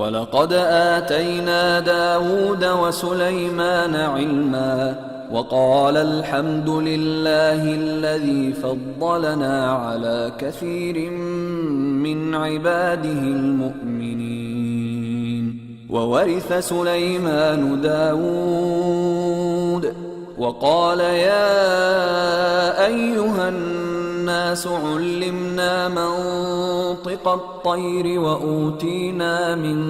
ولقد آتينا داود وسليمان علما وقال الحمد لله الذي فضلنا على كثير من عباده المؤمنين. وورث سليمان داود وقال يا أيها الناس علمنا منطق الطير وأوتينا من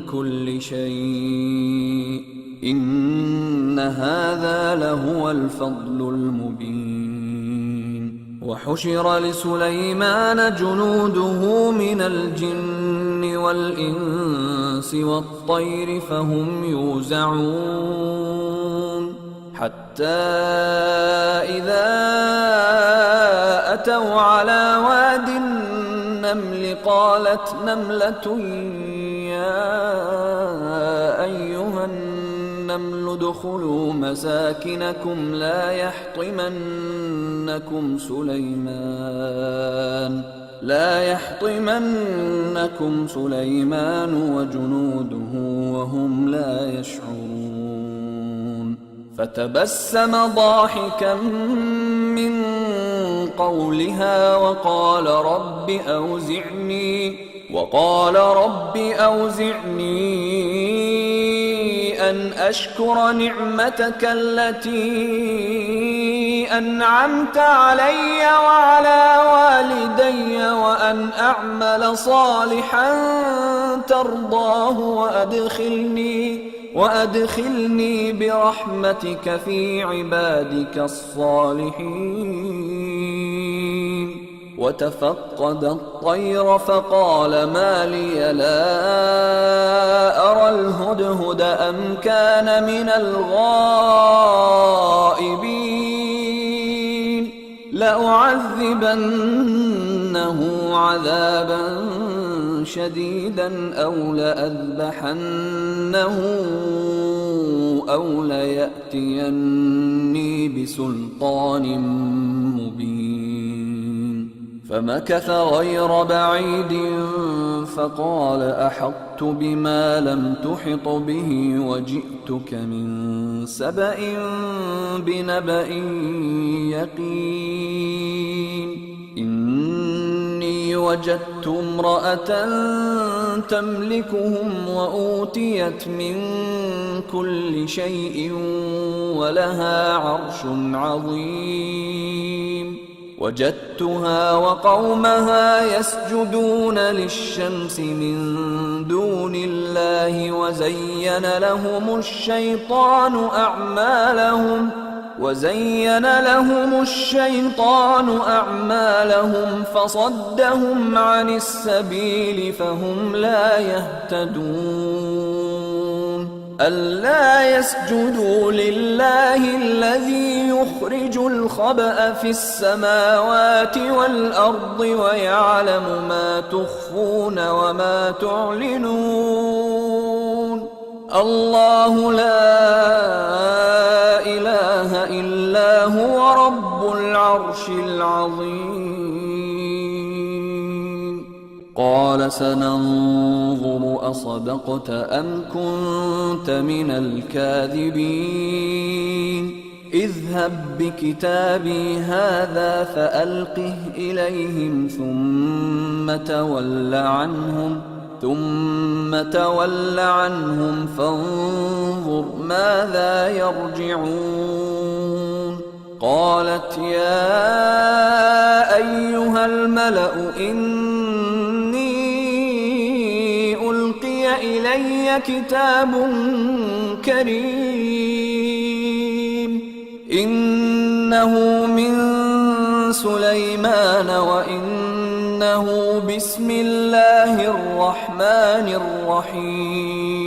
كل شيء إن هذا لهو الفضل المبين. وحشر لسليمان جنوده من الجن والإنس والطير فهم يوزعون حتى إذا أتوا على واد النمل قالت نملة يا أيها النمل ادخلوا مساكنكم لا يحطمنكم سليمان وجنوده وهم لا يشعرون. فتبسم ضاحكا من قولها وقال رب أوزعني أن أشكر نعمتك التي أنعمت علي وعلى والدي وأن أعمل صالحا ترضاه وأدخلني برحمتك في عبادك الصالحين. وتفقد الطير فقال ما لي لا أرى الهدهد أم كان من الغائبين لأعذبنه عذابا شديدا أو لأذبحنه أو ليأتيني بسلطان مبين. فمكث غير بعيد فقال أحطت بما لم تحط به وجئتك من سبأ بنبأ يقين. إني وجدت امرأة تملكهم وأوتيت من كل شيء ولها عرش عظيم. وجدتها وقومها يسجدون للشمس من دون الله وزين لهم الشيطان أعمالهم فصدهم عن السبيل فهم لا يهتدون. ألا يسجدوا لله الذي يخرج الخبأ في السماوات والأرض ويعلم ما تخفون وما تعلنون. الله لا إله إلا هو رب العرش العظيم. قال سننظر أصدقت أم كنت من الكاذبين. اذهب بكتابي هذا فألقه إليهم ثم تول عنهم فانظر ماذا يرجعون. قالت يا أيها الملأ إني ألقي إلي كتاب كريم إنه من سليمان وإنه بسم الله الرحمن الرحيم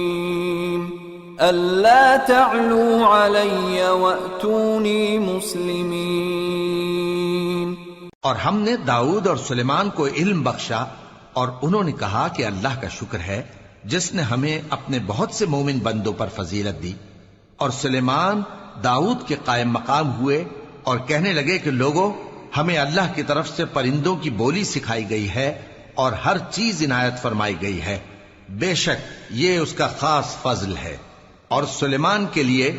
ألا تعلوا علي وأتوني مسلمين. और हमने दाऊद और सुलेमान को इल्म बख्शा और उन्होंने कहा कि अल्लाह का शुक्र है जिसने हमें अपने बहुत से मोमिन बंदों पर फजीलत दी। और सुलेमान दाऊद के कायम मकाम हुए और कहने लगे कि लोगों, हमें अल्लाह की तरफ से परिंदों की बोली सिखाई गई है और हर चीज इनायत फरमाई गई है। بے شک یہ اس کا خاص فضل ہے۔ اور سلیمان کے لیے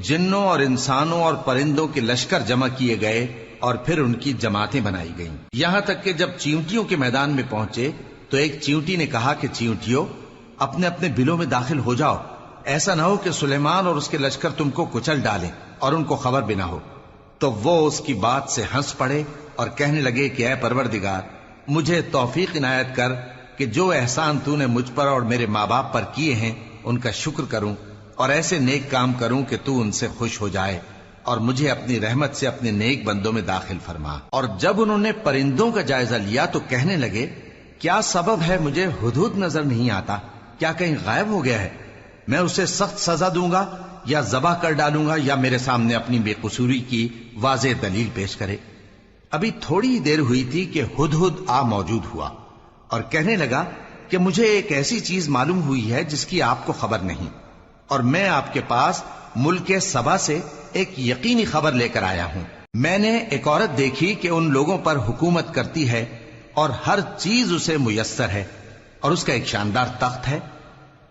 جنوں اور انسانوں اور پرندوں کے لشکر جمع کیے گئے اور پھر ان کی جماعتیں بنائی گئیں، یہاں تک کہ جب چیونٹیوں کے میدان میں پہنچے تو ایک چیونٹی نے کہا کہ چیونٹیوں اپنے اپنے بلوں میں داخل ہو جاؤ، ایسا نہ ہو کہ سلیمان اور اس کے لشکر تم کو کچل ڈالیں اور ان کو خبر بھی نہ ہو۔ تو وہ اس کی بات سے ہنس پڑے اور کہنے لگے کہ اے پروردگار، مجھے توفیق عنایت کر کہ جو احسان تو نے مجھ پر اور میرے ماں باپ پر کیے ہیں ان کا شکر کروں اور ایسے نیک کام کروں کہ تو ان سے خوش ہو جائے اور مجھے اپنی رحمت سے اپنے نیک بندوں میں داخل فرما۔ اور جب انہوں نے پرندوں کا جائزہ لیا تو کہنے لگے کیا سبب ہے مجھے ہدہد نظر نہیں آتا، کیا کہیں غائب ہو گیا ہے؟ میں اسے سخت سزا دوں گا یا ذبح کر ڈالوں گا یا میرے سامنے اپنی بے قصوری کی واضح دلیل پیش کرے۔ ابھی تھوڑی ہی دیر ہوئی تھی کہ ہدہد آ موجود ہوا اور کہنے لگا کہ مجھے ایک ایسی چیز معلوم ہوئی ہے جس کی آپ کو خبر نہیں، اور میں آپ کے پاس ملک سبا سے ایک یقینی خبر لے کر آیا ہوں۔ میں نے ایک عورت دیکھی کہ ان لوگوں پر حکومت کرتی ہے اور ہر چیز اسے میسر ہے اور اس کا ایک شاندار تخت ہے۔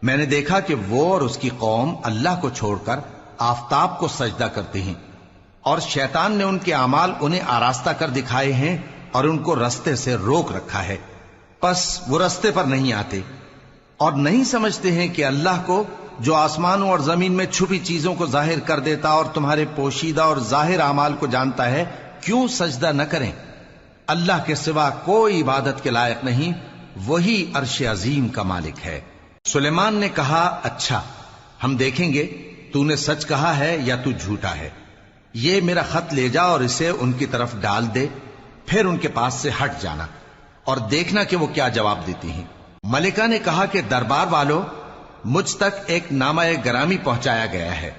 میں نے دیکھا کہ وہ اور اس کی قوم اللہ کو چھوڑ کر آفتاب کو سجدہ کرتے ہیں، اور شیطان نے ان کے اعمال انہیں آراستہ کر دکھائے ہیں اور ان کو رستے سے روک رکھا ہے، پس وہ رستے پر نہیں آتے اور نہیں سمجھتے ہیں کہ اللہ کو جو آسمانوں اور زمین میں چھپی چیزوں کو ظاہر کر دیتا اور تمہارے پوشیدہ اور ظاہر اعمال کو جانتا ہے، کیوں سجدہ نہ کریں؟ اللہ کے سوا کوئی عبادت کے لائق نہیں، وہی عرش عظیم کا مالک ہے۔ سلیمان نے کہا اچھا، ہم دیکھیں گے تو نے سچ کہا ہے یا تو جھوٹا ہے۔ یہ میرا خط لے جا اور اسے ان کی طرف ڈال دے، پھر ان کے پاس سے ہٹ جانا اور دیکھنا کہ وہ کیا جواب دیتی ہیں۔ ملکہ نے کہا کہ دربار والوں، مجھ تک ایک نامہ گرامی پہنچایا گیا ہے،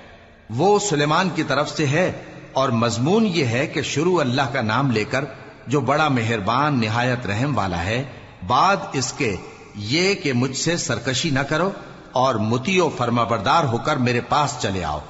وہ سلیمان کی طرف سے ہے اور مضمون یہ ہے کہ شروع اللہ کا نام لے کر جو بڑا مہربان نہایت رحم والا ہے، بعد اس کے یہ کہ مجھ سے سرکشی نہ کرو اور مطیع و فرما بردار ہو کر میرے پاس چلے آؤ۔